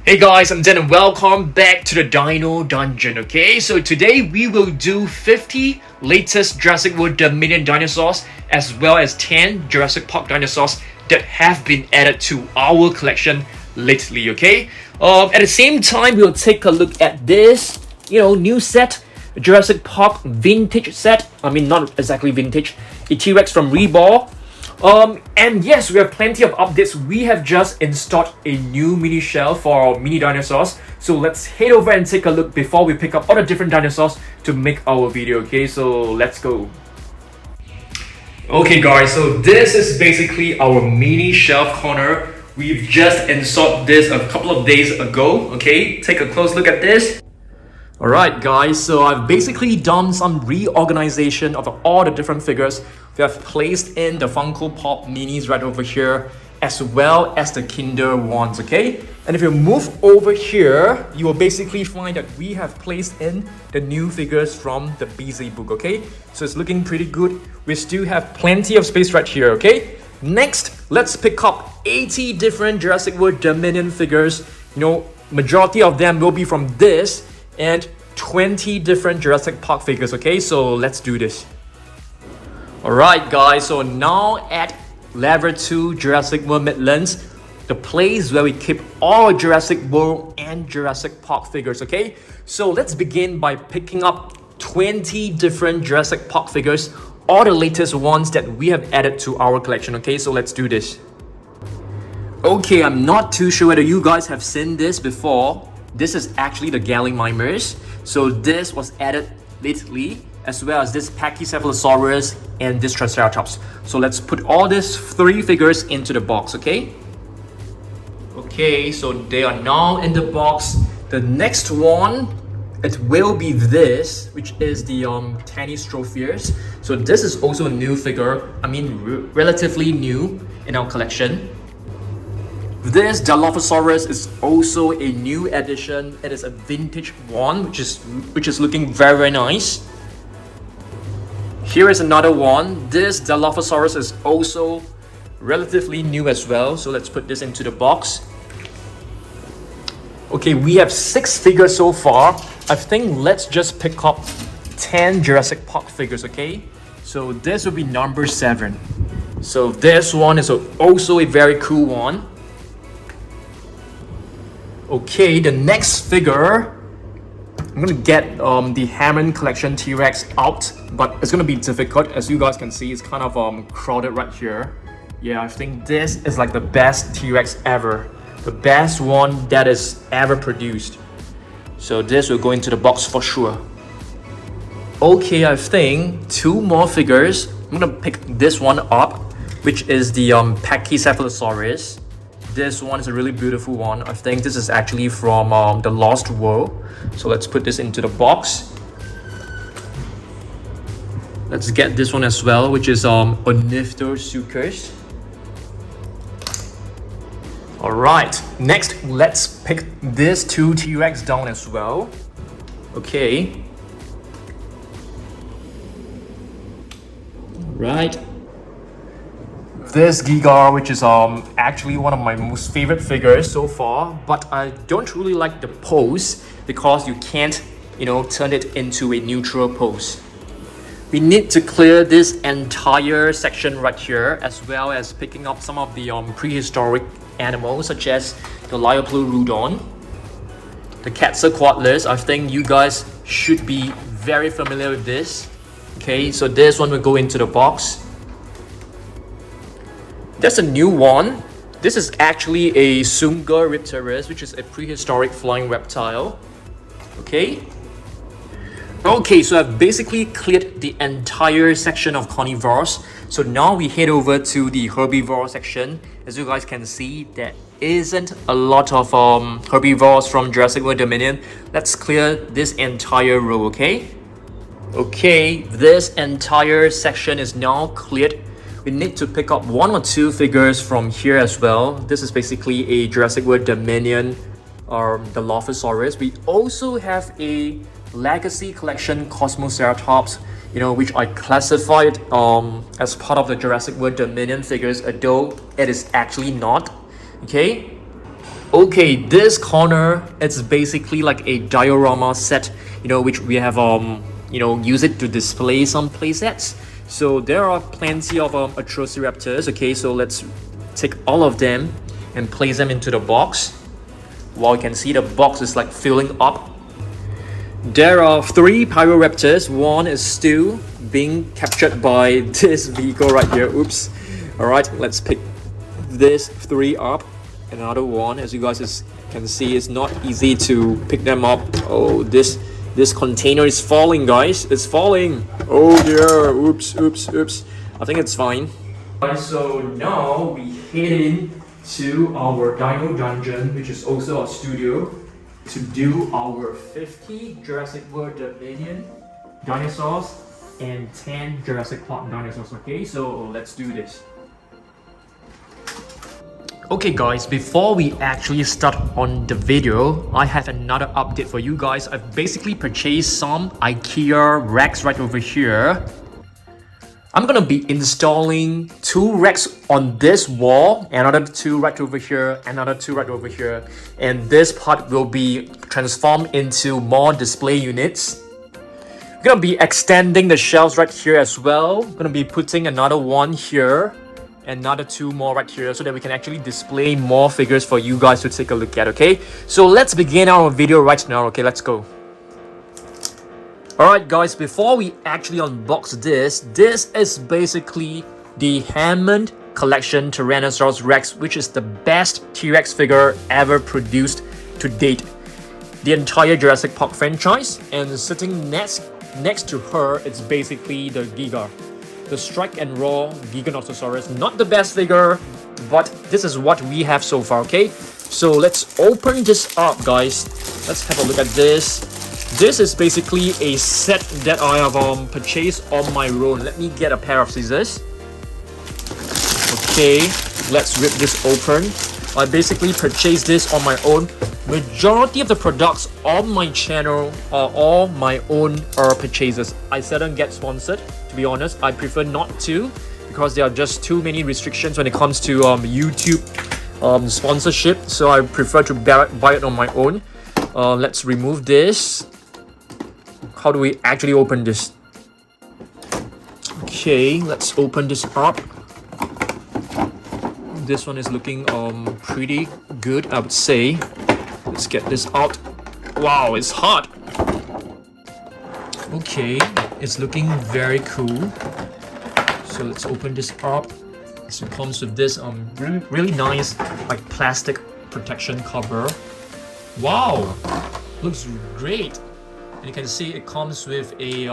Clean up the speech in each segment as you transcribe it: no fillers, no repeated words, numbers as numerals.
Hey guys, I'm Dan and welcome back to the Dino Dungeon, okay? So today we will do 50 latest Jurassic World Dominion dinosaurs as well as 10 Jurassic Park dinosaurs that have been added to our collection lately, okay? At the same time, we'll take a look at this, new set, Jurassic Park vintage set. I mean, not exactly vintage, a T-Rex from Reborn. And yes, we have plenty of updates. We have just installed a new mini shell for our mini dinosaurs. So let's head over and take a look before we pick up all the different dinosaurs to make our video, okay? So let's go. Okay guys, so this is basically our mini shelf corner. We've just installed this a couple of days ago, okay? Take a close look at this. Alright guys, so I've basically done some reorganization of all the different figures. We have placed in the Funko Pop minis right over here, as well as the Kinder ones, okay? And if you move over here, you will basically find that we have placed in the new figures from the BZ book, okay? So it's looking pretty good. We still have plenty of space right here, okay? Next, let's pick up 80 different Jurassic World Dominion figures. Majority of them will be from this, and 20 different Jurassic Park figures, okay? So let's do this. Alright guys, so now at Level 2 Jurassic World Midlands, the place where we keep all Jurassic World and Jurassic Park figures, okay? So let's begin by picking up 20 different Jurassic Park figures, all the latest ones that we have added to our collection, okay? So let's do this. Okay, I'm not too sure whether you guys have seen this before. This is actually the Gallimimus. So this was added lately, as well as this Pachycephalosaurus and this Triceratops. So let's put all these three figures into the box, okay? Okay, so they are now in the box. The next one, it will be this, which is the Tanystropheus. So this is also a new figure. I mean, relatively new in our collection. This Dilophosaurus is also a new addition. It is a vintage one, which is looking very, very nice. Here is another one. This Dilophosaurus is also relatively new as well. So let's put this into the box. Okay, we have 6 figures so far. I think let's just pick up 10 Jurassic Park figures, okay? So this will be number 7. So this one is also a very cool one. Okay, the next figure, I'm gonna get the Hammond Collection T-Rex out, but it's gonna be difficult. As you guys can see, it's kind of crowded right here. Yeah, I think this is like the best T-Rex ever. The best one that is ever produced. So this will go into the box for sure. Okay, I think 2 more figures. I'm gonna pick this one up, which is the Pachycephalosaurus. This one is a really beautiful one. I think this is actually from the Lost World. So let's put this into the box. Let's get this one as well, which is Ornithosuchus. Alright, next let's pick these 2 T-Rex down as well. Okay. Right. This Giga, which is actually one of my most favorite figures so far, but I don't really like the pose because you can't, turn it into a neutral pose. We need to clear this entire section right here, as well as picking up some of the prehistoric animals, such as the Liopleurodon, the Quetzalcoatlus. I think you guys should be very familiar with this. Okay, so this one will go into the box. There's a new one. This is actually a Sungaripterus, which is a prehistoric flying reptile. Okay. Okay, so I've basically cleared the entire section of carnivores. So now we head over to the herbivore section. As you guys can see, there isn't a lot of herbivores from Jurassic World Dominion. Let's clear this entire row, okay? Okay, this entire section is now cleared. We need to pick up 1 or 2 figures from here as well. This is basically a Jurassic World Dominion the Dilophosaurus. We also have a Legacy Collection Cosmoceratops, which I classified as part of the Jurassic World Dominion figures, although it is actually not. Okay. Okay, this corner, it's basically like a diorama set, which we have use it to display some play sets. So there are plenty of Atrociraptors. Okay, so let's take all of them and place them into the box. Well, you can see the box is like filling up. There are 3 Pyroraptors. One is still being captured by this vehicle right here. Oops. Alright, let's pick this 3 up. Another one, as you guys can see, it's not easy to pick them up. Oh, this container is falling, guys. It's falling. Oh dear. Oops. I think it's fine. So now we head in to our Dino Dungeon, which is also our studio, to do our 50 Jurassic World Dominion dinosaurs and 10 Jurassic Park dinosaurs. Okay, so let's do this. Okay guys, before we actually start on the video, I have another update for you guys. I've basically purchased some IKEA racks right over here. I'm gonna be installing 2 racks on this wall, another 2 right over here, another 2 right over here, and this part will be transformed into more display units. I'm gonna be extending the shelves right here as well. I'm gonna be putting another one here, another 2 more right here, so that we can actually display more figures for you guys to take a look at. Okay, so let's begin our video right now. Okay, let's go. Alright guys, before we actually unbox this is basically the Hammond Collection Tyrannosaurus Rex, which is the best T-Rex figure ever produced to date. The entire Jurassic Park franchise, and sitting next to her, it's basically the Giga. The Strike N Roar Giganotosaurus. Not the best figure, but this is what we have so far, okay? So let's open this up, guys. Let's have a look at this. This is basically a set that I have purchased on my own. Let me get a pair of scissors. Okay, let's rip this open. I basically purchased this on my own. Majority of the products on my channel are all my own purchases. I seldom get sponsored, to be honest. I prefer not to, because there are just too many restrictions when it comes to YouTube sponsorship. So I prefer to buy it on my own. Let's remove this. How do we actually open this? Okay, let's open this up. This one is looking pretty good, I would say. Let's get this out. Wow, it's hot. Okay, it's looking very cool. So let's open this up. So it comes with this really nice like plastic protection cover. Wow, looks great. And you can see it comes with a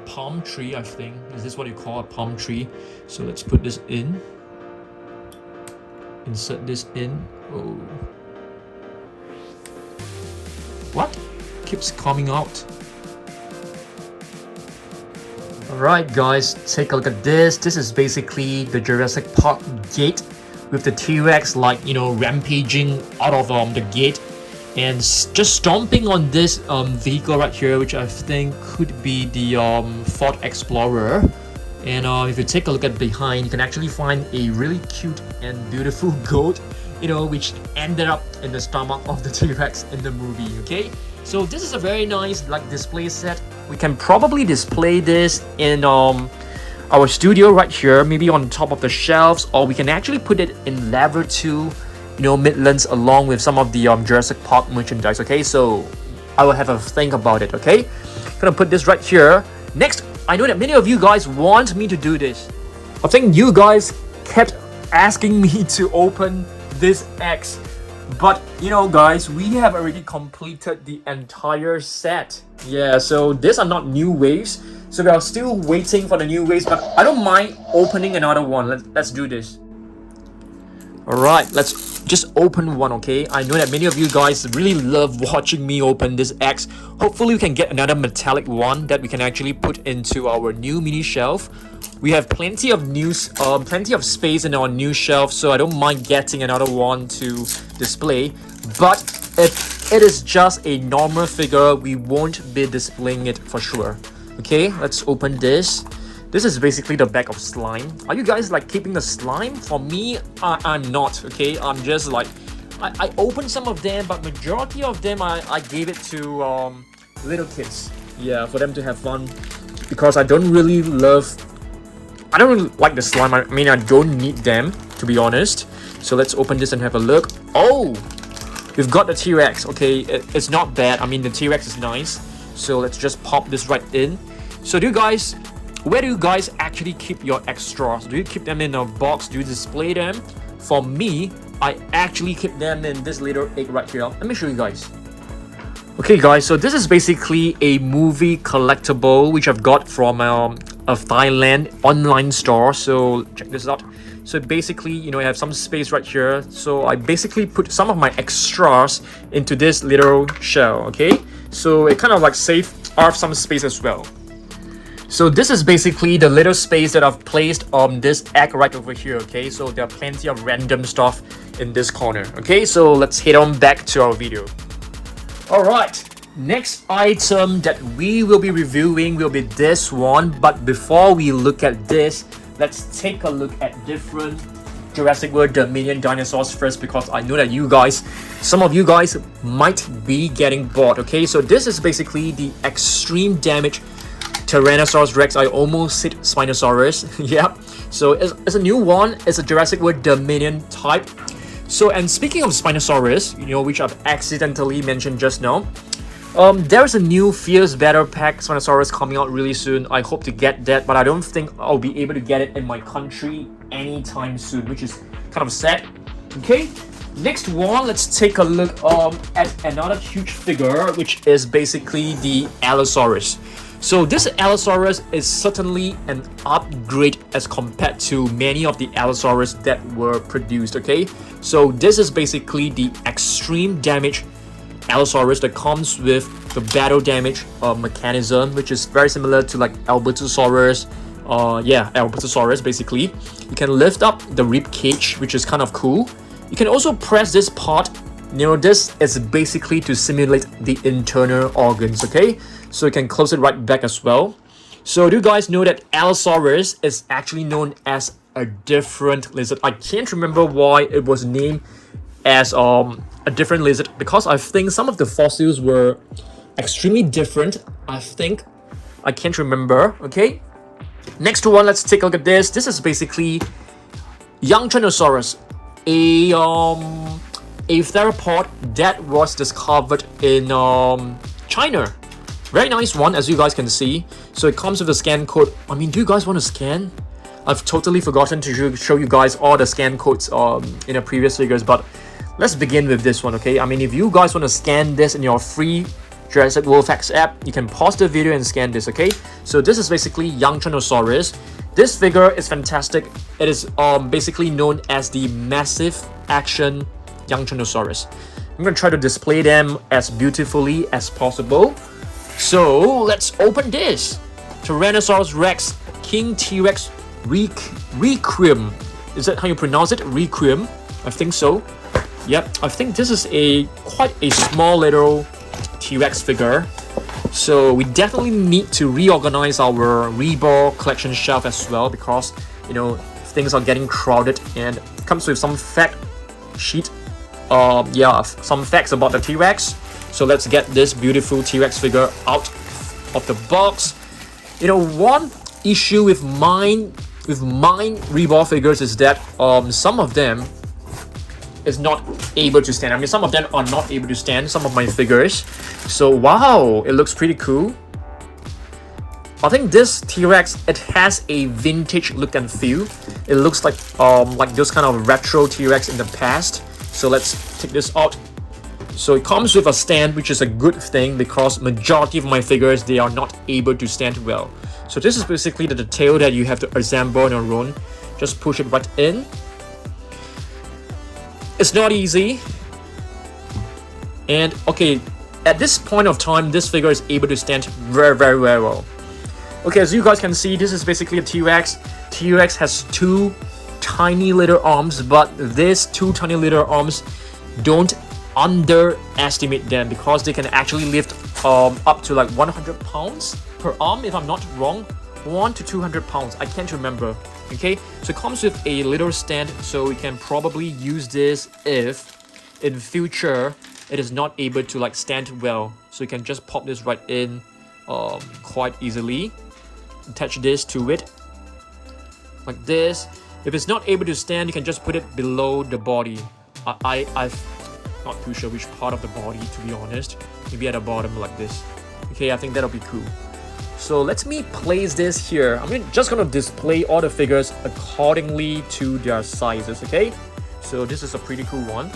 palm tree, I think. Is this what you call a palm tree? So let's put this in. Insert this in. Oh. What? Keeps coming out. Alright guys, take a look at this. This is basically the Jurassic Park gate with the T-Rex rampaging out of the gate and just stomping on this vehicle right here, which I think could be the Ford Explorer. And if you take a look at behind, you can actually find a really cute and beautiful goat, which ended up in the stomach of the T-Rex in the movie. Okay, so this is a very nice like display set. We can probably display this in our studio right here, maybe on top of the shelves, or we can actually put it in level 2, Midlands, along with some of the Jurassic Park merchandise. Okay, so I will have a think about it. Okay, gonna put this right here. Next, I know that many of you guys want me to do this. I think you guys kept asking me to open this X, but guys, we have already completed the entire set. Yeah, so these are not new waves, so we are still waiting for the new waves, but I don't mind opening another one. Let's do this. Alright, let's just open one. Okay, I know that many of you guys really love watching me open this X. Hopefully we can get another metallic one that we can actually put into our new mini shelf. We have plenty of space in our new shelf, so I don't mind getting another one to display. But if it is just a normal figure, we won't be displaying it for sure. Okay, let's open this. This is basically the bag of slime. Are you guys like keeping the slime? For me, I'm not. Okay, I'm just like I opened some of them, but majority of them I gave it to little kids. Yeah, for them to have fun. Because I don't really like the slime. I mean, I don't need them, to be honest. So let's open this and have a look. Oh! We've got the T-Rex. Okay, it's not bad. I mean, the T-Rex is nice. So let's just pop this right in. So where do you guys actually keep your extras? Do you keep them in a box? Do you display them? For me, I actually keep them in this little egg right here. Let me show you guys. Okay guys, so this is basically a movie collectible which I've got from a Thailand online store. So check this out. So basically, you know, I have some space right here. So I basically put some of my extras into this little shell, okay? So it kind of like saves some space as well. So this is basically the little space that I've placed on this egg right over here, okay? So there are plenty of random stuff in this corner, okay? So let's head on back to our video. Alright, next item that we will be reviewing will be this one. But before we look at this, let's take a look at different Jurassic World Dominion dinosaurs first, because I know that some of you guys might be getting bored, okay? So this is basically the extreme damage Tyrannosaurus Rex. I almost said Spinosaurus. Yeah, so it's a new one. It's a Jurassic World Dominion type. So, and speaking of Spinosaurus, you know, which I've accidentally mentioned just now, there's a new Fierce Battle Pack Spinosaurus coming out really soon. I hope to get that, but I don't think I'll be able to get it in my country anytime soon, which is kind of sad. Okay, next one, let's take a look at another huge figure, which is basically the Allosaurus. So this Allosaurus is certainly an upgrade as compared to many of the Allosaurus that were produced, okay? So this is basically the extreme damage Allosaurus that comes with the battle damage mechanism, which is very similar to like Albertosaurus. Albertosaurus basically. You can lift up the rib cage, which is kind of cool. You can also press this part. You know, this is basically to simulate the internal organs, okay? So you can close it right back as well. So do you guys know that Allosaurus is actually known as a different lizard? I can't remember why it was named as a different lizard, because I think some of the fossils were extremely different. I can't remember, okay? Next one, let's take a look at this. This is basically young Tyrannosaurus, a theropod that was discovered in China. Very nice one, as you guys can see. So it comes with a scan code. I mean, do you guys want to scan? I've totally forgotten to show you guys all the scan codes in the previous figures, but let's begin with this one, okay? I mean, if you guys want to scan this in your free Jurassic World Facts app, you can pause the video and scan this, okay? So this is basically young Tyrannosaurus. This figure is fantastic. It is basically known as the massive action young Tyrannosaurus. I'm going to try to display them as beautifully as possible. So let's open this. Tyrannosaurus Rex King T-Rex Requiem. Is that how you pronounce it? Requiem? I think so. Yep, I think this is quite a small little T-Rex figure. So we definitely need to reorganize our Reborn collection shelf as well, because, you know, things are getting crowded, and it comes with some fact sheet. Some facts about the T-Rex. So let's get this beautiful T-Rex figure out of the box. You know, one issue with mine Reborn figures is that some of them is not able to stand. I mean, some of them are not able to stand, some of my figures. So wow, it looks pretty cool. I think this T-Rex, it has a vintage look and feel. It looks like those kind of retro T-Rex in the past. So let's take this out. So it comes with a stand, which is a good thing, because majority of my figures, they are not able to stand well. So this is basically the detail that you have to assemble on your own. Just push it right in. It's not easy. And okay, at this point of time, this figure is able to stand very, very, very well. Okay, as you guys can see, this is basically a T-Rex. T-Rex has two tiny little arms, but these two tiny little arms, don't underestimate them, because they can actually lift up to like 100 pounds per arm, if I'm not wrong. 1 to 200 pounds, I can't remember. Okay, so it comes with a little stand, so we can probably use this if in future it is not able to like stand well. So you can just pop this right in quite easily. Attach this to it like this. If it's not able to stand, you can just put it below the body. I'm not too sure which part of the body, to be honest. Maybe at the bottom like this. Okay, I think that'll be cool. So let me place this here. I'm just gonna display all the figures accordingly to their sizes, okay? So this is a pretty cool one.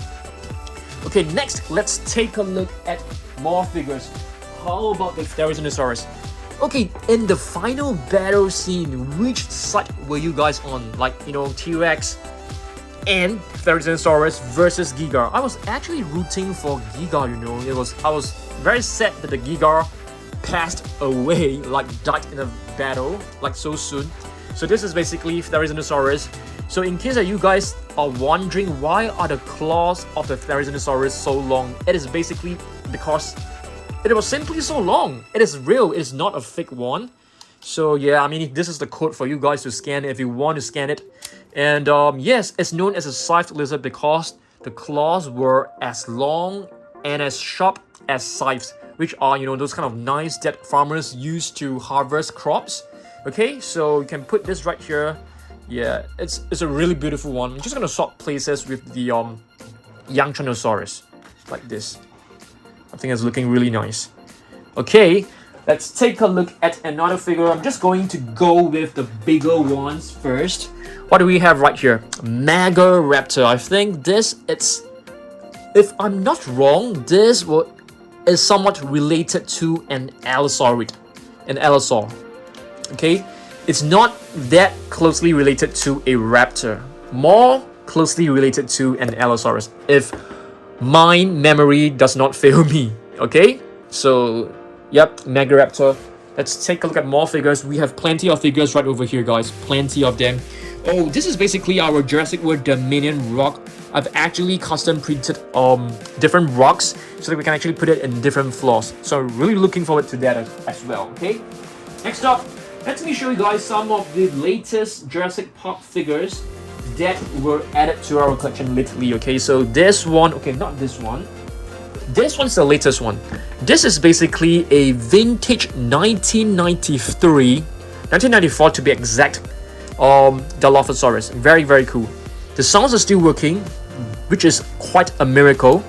Okay, next, let's take a look at more figures. How about the Dinosaurs? Okay, in the final battle scene, which side were you guys on? Like, you know, T-Rex and Dinosaurs versus Giga. I was actually rooting for Giga, you know. I was very sad that the Giga passed away, like died in a battle, like so soon. So this is basically Dinosaurs. So in case that you guys are wondering why are the claws of the Dinosaurs so long, it is basically because it was simply so long. It is real, it is not a fake one. So yeah, I mean, this is the code for you guys to scan if you want to scan it. And yes, it's known as a scythed lizard because the claws were as long and as sharp as scythes, which are, you know, those kind of knives that farmers use to harvest crops. Okay, so you can put this right here. Yeah, it's a really beautiful one. I'm just gonna swap places with the young Tyrannosaurus like this. I think it's looking really nice. Okay, let's take a look at another figure. I'm just going to go with the bigger ones first. What do we have right here? Megaraptor. I think this, if I'm not wrong, this is somewhat related to an Allosaurid. An Allosaur. Okay? It's not that closely related to a raptor. More closely related to an Allosaurus, if my memory does not fail me. Okay? So, yep, Megaraptor. Let's take a look at more figures. We have plenty of figures right over here, guys. Plenty of them. Oh, this is basically our Jurassic World Dominion rock. I've actually custom printed different rocks so that we can actually put it in different floors. So really looking forward to that as well. Okay. Next up, let me show you guys some of the latest Jurassic Park figures that were added to our collection lately. Okay, so this one, okay, not this one. This one's the latest one. This is basically a vintage 1994 to be exact. Dilophosaurus. Very, very cool. The sounds are still working, which is quite a miracle.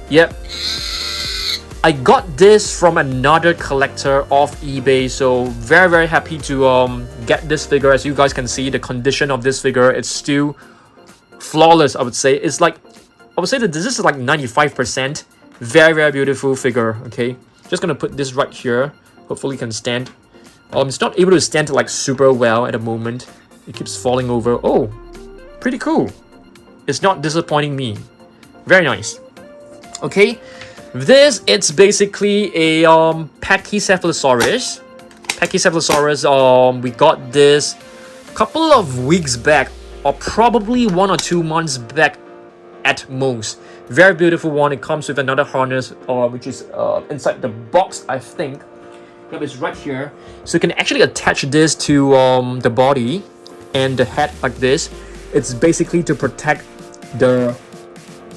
Yep. I got this from another collector off eBay, so very, very happy to get this figure. As you guys can see, the condition of this figure, it's still flawless, I would say. It's like, I would say that this is like 95%. Very, very beautiful figure, okay? Just gonna put this right here. Hopefully it can stand. It's not able to stand like super well at the moment. It keeps falling over. Oh, pretty cool. It's not disappointing me. Very nice. Okay, this, it's basically a Pachycephalosaurus. We got this a couple of weeks back, or probably 1 or 2 months back at most. Very beautiful one. It comes with another harness, which is inside the box, I think. Yep, it's right here. So you can actually attach this to the body and the head like this. It's basically to protect the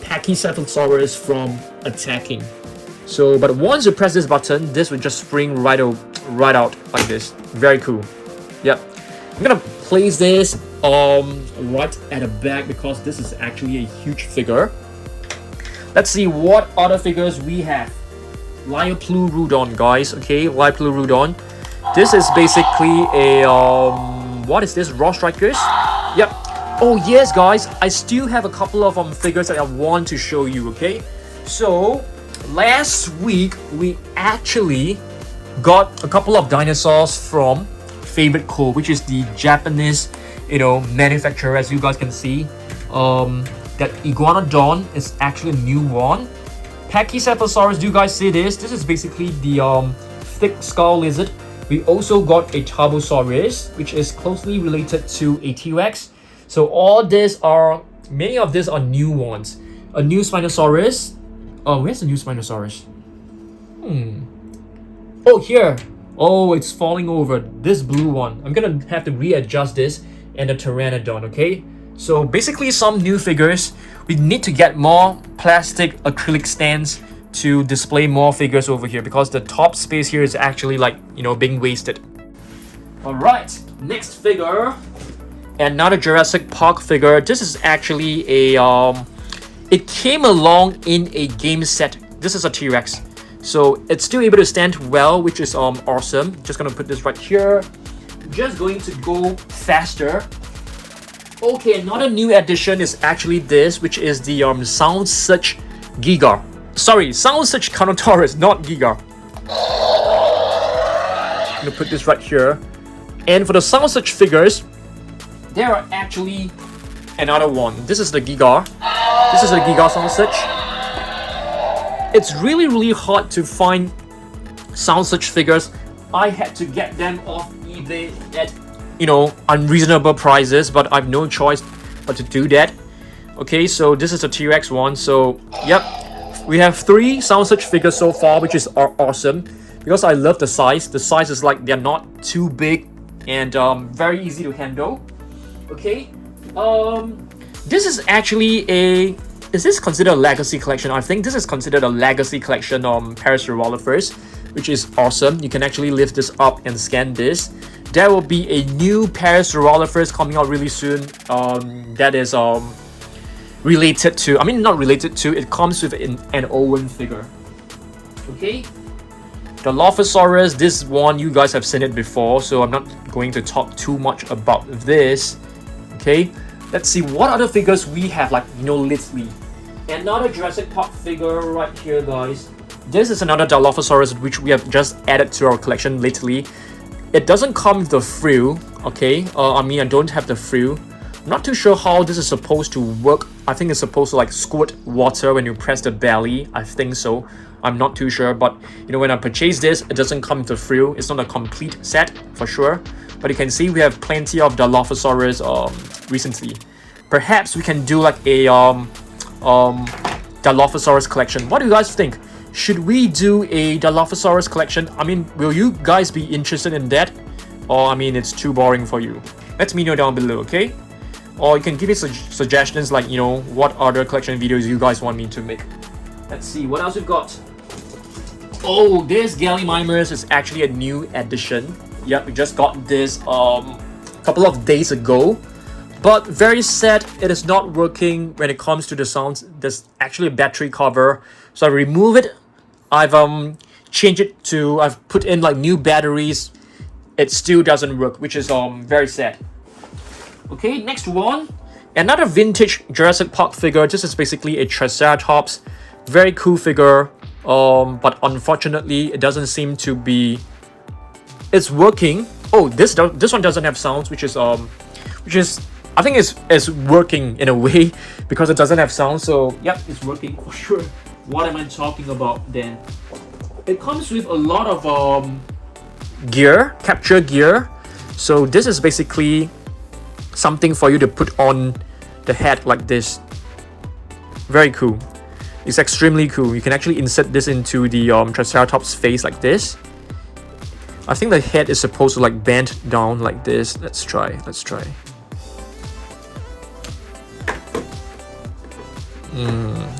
Pachycephalosaurus from attacking. So, but once you press this button, this will just spring right out like this. Very cool. Yep. I'm gonna place this right at the back because this is actually a huge figure. Let's see what other figures we have. Liopleurodon, guys. Okay, Liopleurodon. This is basically a what is this? Raw Strikers? Yep. Oh yes, guys. I still have a couple of figures that I want to show you. Okay, so last week we actually got a couple of dinosaurs from Favorite Co, which is the Japanese, you know, manufacturer. As you guys can see, that Iguanodon is actually a new one. Pachycephalosaurus, do you guys see this? This is basically the thick skull lizard. We also got a Tarbosaurus, which is closely related to a T-Rex. So all these are, many of these are new ones. A new Spinosaurus. Oh, where's the new Spinosaurus? Oh, here. Oh, it's falling over. This blue one. I'm gonna have to readjust this. And the Pteranodon, okay? So basically some new figures. We need to get more plastic acrylic stands to display more figures over here because the top space here is actually like, you know, being wasted. Alright, next figure. Another Jurassic Park figure. This is actually a it came along in a game set. This is a T-Rex. So it's still able to stand well, which is awesome. Just gonna put this right here. Just going to go faster. Okay, another new addition is actually this, which is the Sound Search Giga. Sorry, Sound Search Giganotosaurus, not Giga. I'm gonna put this right here. And for the Sound Search figures, there are actually another one. This is the Giga. This is the Giga Sound Search. It's really hard to find Sound Search figures. I had to get them off eBay at, you know, unreasonable prices, but I've no choice but to do that. Okay, so this is a T-Rex one. So yep, we have 3 Sound Search figures so far, which is awesome because I love the size. The size is like they're not too big and very easy to handle. Okay, this is actually a, is this considered a legacy collection? I think this is considered a legacy collection Parasaurolophers, which is awesome. You can actually lift this up and scan this. There will be a new Parasaurolophers coming out really soon. That is related to, I mean not related to, it comes with an Owen figure. Okay. The Dilophosaurus, this one you guys have seen it before, so I'm not going to talk too much about this. Okay. Let's see what other figures we have, like, you know, lately. Another Jurassic Park figure right here, guys. This is another Dilophosaurus which we have just added to our collection lately. It doesn't come with the frill, okay? I mean, I don't have the frill. I'm not too sure how this is supposed to work. I think it's supposed to like squirt water when you press the belly. I think so. I'm not too sure, but you know, when I purchased this, it doesn't come with the frill. It's not a complete set for sure. But you can see we have plenty of Dilophosaurus recently. Perhaps we can do like a Dilophosaurus collection. What do you guys think? Should we do a Dilophosaurus collection? I mean, will you guys be interested in that? Or I mean, it's too boring for you? Let me know down below, okay? Or you can give me suggestions like, you know, what other collection videos you guys want me to make. Let's see, what else we've got? Oh, this Gallimimus is actually a new addition. Yep, we just got this couple of days ago. But very sad, it is not working when it comes to the sounds. There's actually a battery cover. So I remove it. I've changed it to, I've put in like new batteries. It still doesn't work, which is very sad. Okay, next one. Another vintage Jurassic Park figure. This is basically a Triceratops. Very cool figure. But unfortunately, it doesn't seem to be, it's working. Oh, this one doesn't have sounds, which is I think it's working in a way because it doesn't have sound. So yep, it's working for sure. What am I talking about then? It comes with a lot of gear, capture gear. So this is basically something for you to put on the head like this. Very cool. It's extremely cool. You can actually insert this into the Triceratops face like this. I think the head is supposed to like bend down like this. Let's try.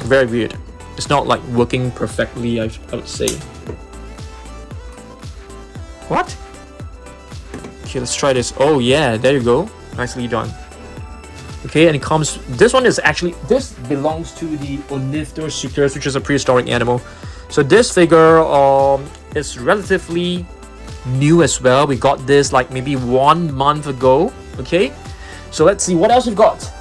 Very weird. It's not like working perfectly, I would say. What? Okay, let's try this. Oh yeah, there you go. Nicely done. Okay, and it comes, this one is actually, this belongs to the Ornithosuchus, which is a prehistoric animal. So this figure is relatively new as well. We got this like maybe 1 month ago. Okay, so let's see what else we've got.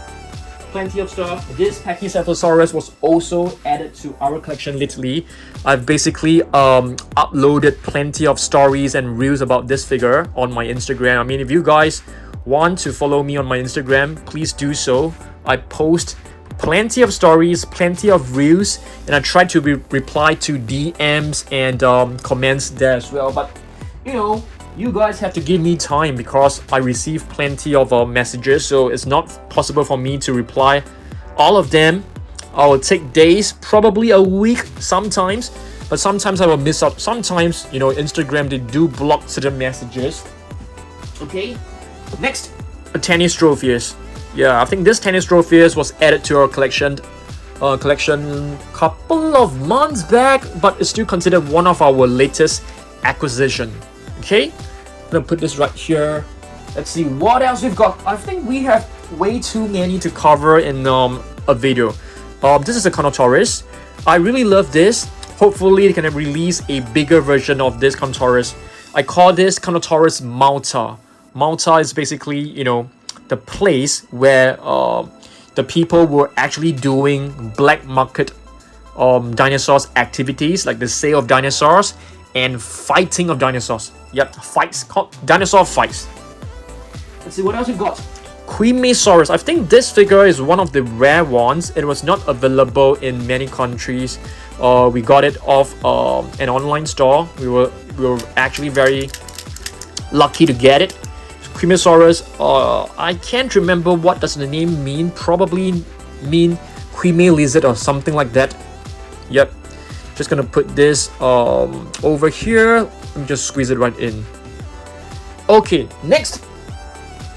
Plenty of stuff. This Pachycephalosaurus was also added to our collection lately. I've basically uploaded plenty of stories and reels about this figure on my Instagram. I mean, if you guys want to follow me on my Instagram, please do so. I post plenty of stories, plenty of reels, and I try to reply to DMs and comments there as well. But you know, you guys have to give me time because I receive plenty of messages, so it's not possible for me to reply all of them. I will take days, probably a week sometimes, but sometimes I will miss out. Sometimes, you know, Instagram, they do block certain messages. Okay, next, Titaniostropheus. Yeah, I think this Tyrannosaurus was added to our collection couple of months back, but it's still considered one of our latest acquisition. Okay, I'm gonna put this right here. Let's see what else we've got. I think we have way too many to cover in a video. This is a Giganotosaurus. I really love this. Hopefully they can release a bigger version of this Giganotosaurus. I call this Giganotosaurus Malta. Malta is basically, you know, the place where the people were actually doing black market dinosaurs activities, like the sale of dinosaurs and fighting of dinosaurs. Yep, fights, dinosaur fights. Let's see what else we've got. Quimosaurus. I think this figure is one of the rare ones. It was not available in many countries. We got it off an online store. We were actually very lucky to get it. Quimosaurus. I can't remember what does the name mean. Probably mean Quime lizard or something like that. Yep. Just gonna put this over here. Let me just squeeze it right in. Okay, next.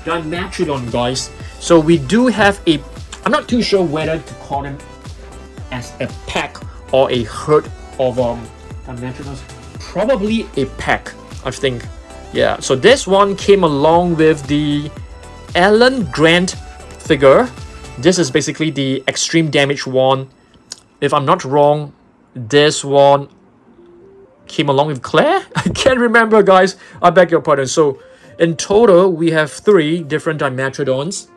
Dimetrodon, guys. So we do have a, I'm not too sure whether to call them as a pack or a herd of Dimetrodons. Probably a pack, I think. Yeah, so this one came along with the Alan Grant figure. This is basically the extreme damage one. If I'm not wrong, this one came along with Claire. I can't remember, guys. I beg your pardon. So in total, we have 3 different Dimetrodons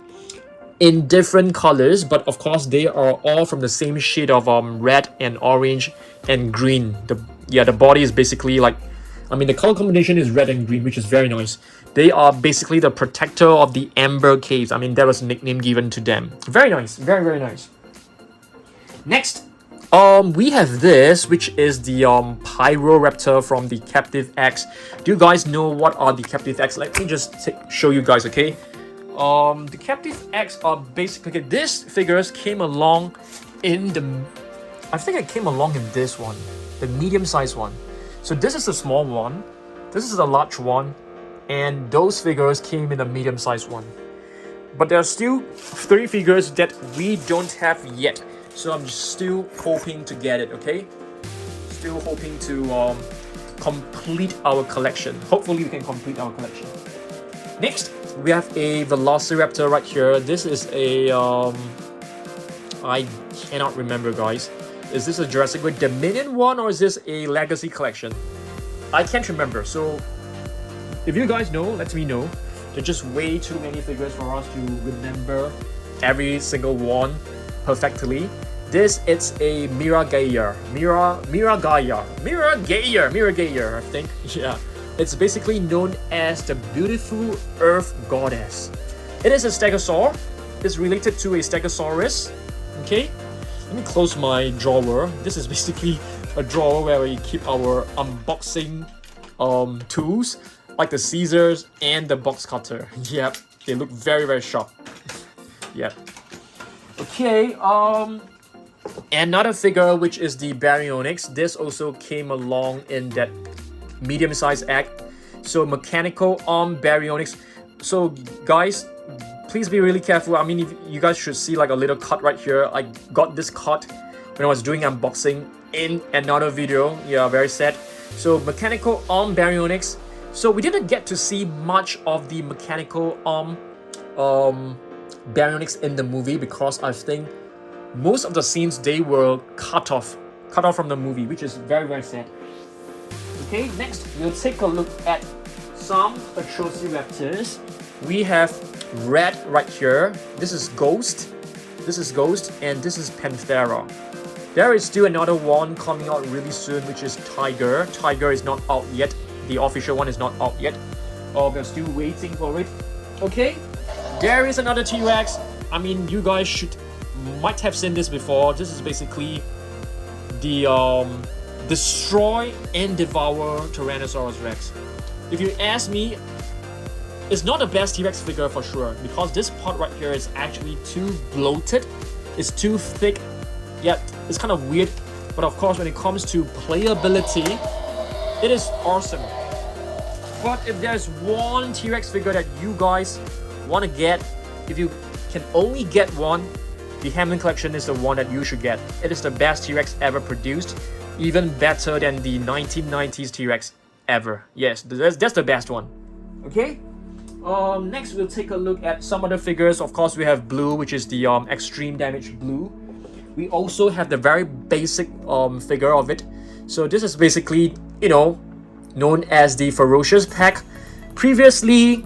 in different colors, but of course they are all from the same shade of red and orange and green. The body is basically like, I mean, the color combination is red and green, which is very nice. They are basically the protector of the Amber Caves. I mean, that was a nickname given to them. Very nice, very, very nice. Next, we have this, which is the Pyroraptor from the Captive X. Do you guys know what are the Captive X? Let me just show you guys, okay? The Captive X are basically, okay, this figures came along in the, I think it came along in this one, the medium-sized one. So this is the small one, this is the large one, and those figures came in a medium-sized one. But there are still 3 figures that we don't have yet. So I'm still hoping to get it, okay? Still hoping to complete our collection. Hopefully we can complete our collection. Next, we have a Velociraptor right here. This is a, I cannot remember, guys. Is this a Jurassic World Dominion one or is this a Legacy collection? I can't remember. So if you guys know, let me know. There's just way too many figures for us to remember every single one perfectly. This is a Miragaia, I think. Yeah, it's basically known as the beautiful Earth Goddess. It is a Stegosaur. It's related to a Stegosaurus. Okay, let me close my drawer. This is basically a drawer where we keep our unboxing tools, like the scissors and the box cutter. Yep, they look very, very sharp. Yep. Okay, another figure, which is the Baryonyx. This also came along in that medium-sized act. So mechanical arm Baryonyx. So guys, please be really careful. I mean, if you guys should see like a little cut right here. I got this cut when I was doing unboxing in another video. Yeah, very sad. So mechanical arm Baryonyx. So we didn't get to see much of the mechanical arm Baryonyx in the movie because I think most of the scenes they were cut off from the movie, which is very, very sad. Okay, next we'll take a look at some Atrociraptors. We have Red right here. This is Ghost, and this is Panthera. There is still another one coming out really soon, which is Tiger. Tiger is not out yet. The official one is not out yet. We're still waiting for it. Okay, there is another T-Rex. I mean, you guys might have seen this before. This is basically the Destroy and Devour Tyrannosaurus Rex. If you ask me, it's not the best T-Rex figure for sure, because this part right here is actually too bloated. It's too thick. Yeah, it's kind of weird. But of course, when it comes to playability, it is awesome. But if there's one T-Rex figure that you guys want to get, if you can only get one, the Hammond Collection is the one that you should get. It is the best T-Rex ever produced, even better than the 1990s T-Rex ever. Yes, that's the best one. Okay. Next we'll take a look at some other figures. Of course, we have Blue, which is the extreme damage Blue. We also have the very basic figure of it. So this is basically, you know, known as the Ferocious Pack. Previously,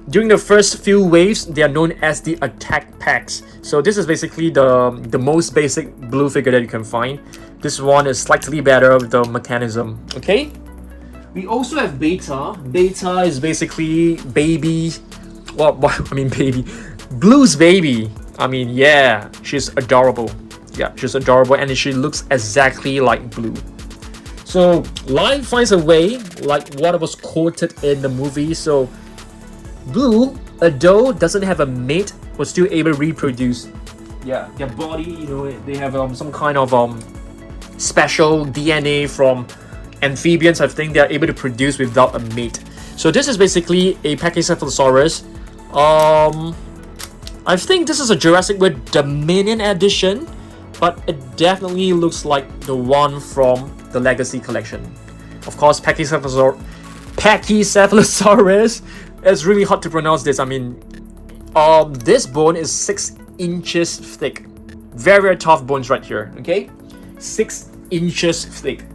during the first few waves, they are known as the Attack Packs. So this is basically the most basic Blue figure that you can find. This one is slightly better with the mechanism. Okay. We also have Beta. Beta is basically baby. I mean baby. Blue's baby. I mean, yeah, she's adorable. Yeah, she's adorable and she looks exactly like Blue. So life finds a way, like what was quoted in the movie. So Blue, although doesn't have a mate, was still able to reproduce. Yeah, their body, you know, they have some kind of special DNA from amphibians. I think they are able to produce without a mate. So this is basically a Pachycephalosaurus. I think this is a Jurassic World Dominion edition, but it definitely looks like the one from the Legacy Collection. Of course, Pachycephalosaurus. It's really hard to pronounce this. I mean, this bone is 6 inches thick. Very, very tough bones right here. Okay, 6 inches thick.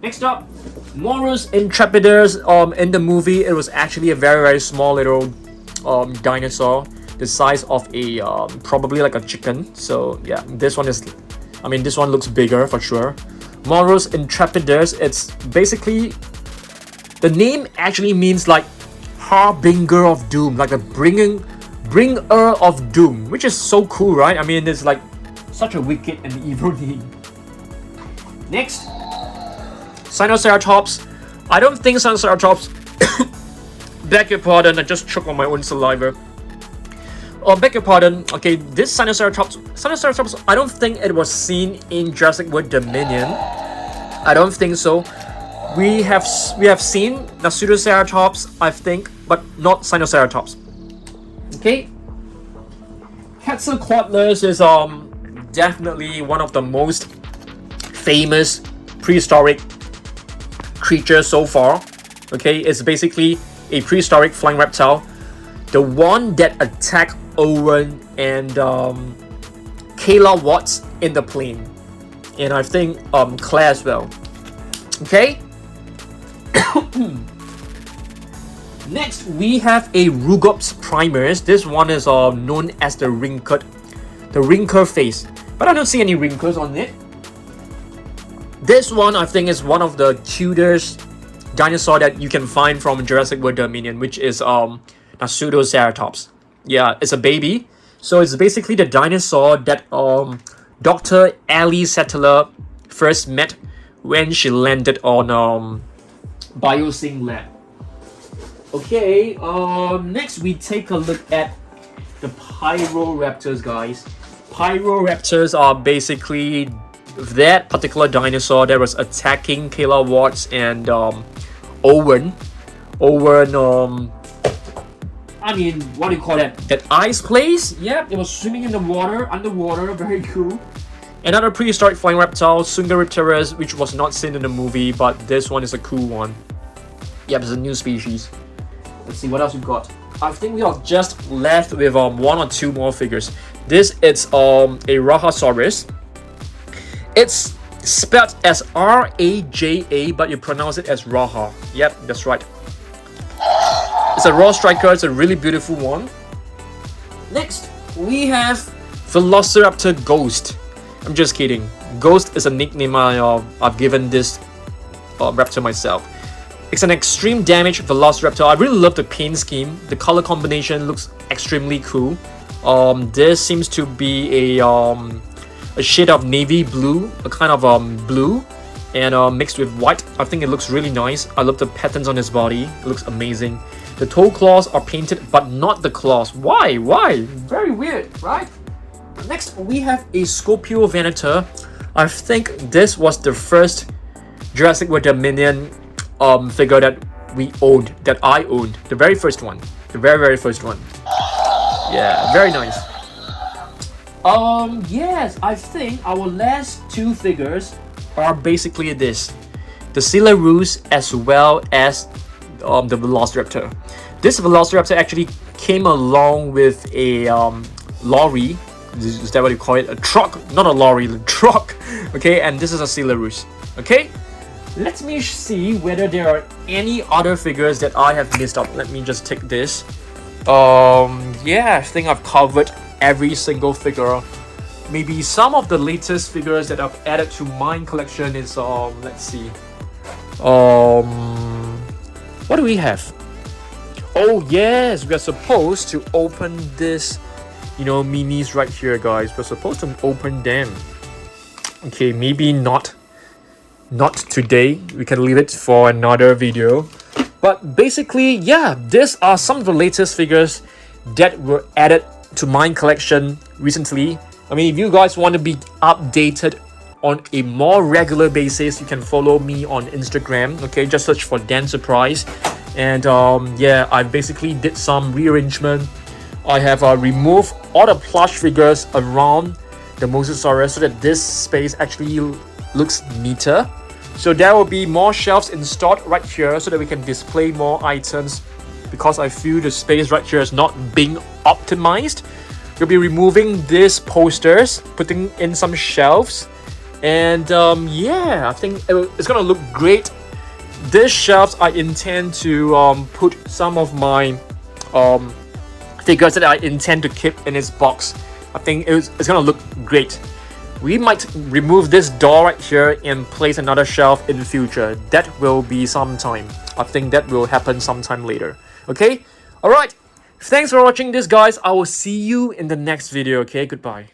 Next up, Morus Intrepidus. In the movie, it was actually a very, very small little dinosaur, the size of a probably like a chicken. So yeah, this one is, I mean, this one looks bigger for sure. Morus Intrepidus. It's basically, the name actually means like harbinger of doom, like a bringer of doom, which is so cool, right? I mean, it's like such a wicked and evil name. Next, Sinoceratops. I don't think Sinoceratops. Beg your pardon, I just choked on my own saliva. Oh, beg your pardon. Okay, this Sinoceratops, I don't think it was seen in Jurassic World Dominion. I don't think so. We have seen the Pseudoceratops, I think, but not Sinoceratops. Okay. Quetzalcoatlus is definitely one of the most famous prehistoric creatures so far. Okay, it's basically a prehistoric flying reptile, the one that attacked Owen and Kayla Watts in the plane, and I think Claire as well. Okay. Next, we have a Rugops primus. This one is known as the wrinkled face, but I don't see any wrinkles on it. This one, I think, is one of the cutest dinosaur that you can find from Jurassic World Dominion, which is a Pseudoceratops. Yeah, it's a baby. So it's basically the dinosaur that Dr. Ali Settler first met when she landed on Biosync Lab. Okay, next we take a look at the Pyroraptors, guys. Pyroraptors are basically that particular dinosaur that was attacking Kayla Watts and Owen. I mean, what do you call that? That ice place? Yep, it was swimming in the water, underwater, very cool. Another prehistoric flying reptile, Sungaripterus, which was not seen in the movie, but this one is a cool one. Yep, it's a new species. Let's see what else we've got. I think we are just left with one or two more figures. This is a Rajasaurus. It's spelled as R-A-J-A, but you pronounce it as Raja. Yep, that's right. It's a raw striker. It's a really beautiful one. Next, we have Velociraptor Ghost. I'm just kidding. Ghost is a nickname I've given this raptor myself. It's an extreme damage Velociraptor. I really love the paint scheme. The color combination looks extremely cool. This seems to be a shade of navy blue, a kind of blue, and mixed with white. I think it looks really nice. I love the patterns on his body. It looks amazing. The toe claws are painted, but not the claws. Why? Very weird, right? Next, we have a Scorpiovanator. I think this was the first Jurassic World Dominion figure that I owned. The very first one. The very first one. Yeah, very nice. Yes, I think our last two figures are basically this. The Silarus as well as the Velociraptor. This Velociraptor actually came along with a lorry. Is that what you call it? A truck? Not a lorry, a truck. Okay, and this is a Silarus. Okay, let me see whether there are any other figures that I have missed out. Let me just take this. Yeah, I think I've covered every single figure. Maybe some of the latest figures that I've added to my collection is let's see. What do we have? Oh yes, we are supposed to open this, minis right here, guys. We're supposed to open them. Okay, maybe not today. We can leave it for another video. But basically, yeah, these are some of the latest figures that were added to my collection recently. I mean, if you guys want to be updated on a more regular basis, you can follow me on Instagram. Okay, just search for Dan Surprise. And yeah, I basically did some rearrangement. I have removed all the plush figures around the Mosasaurus so that this space actually looks neater. So there will be more shelves installed right here so that we can display more items, because I feel the space right here is not being optimized. We'll be removing these posters, putting in some shelves, and yeah, I think it's gonna look great. These shelves I intend to put some of my figures that I intend to keep in its box. I think it's gonna look great. We might remove this door right here and place another shelf in the future. That will be sometime. I think that will happen sometime later. Okay? Alright. Thanks for watching this, guys. I will see you in the next video. Okay? Goodbye.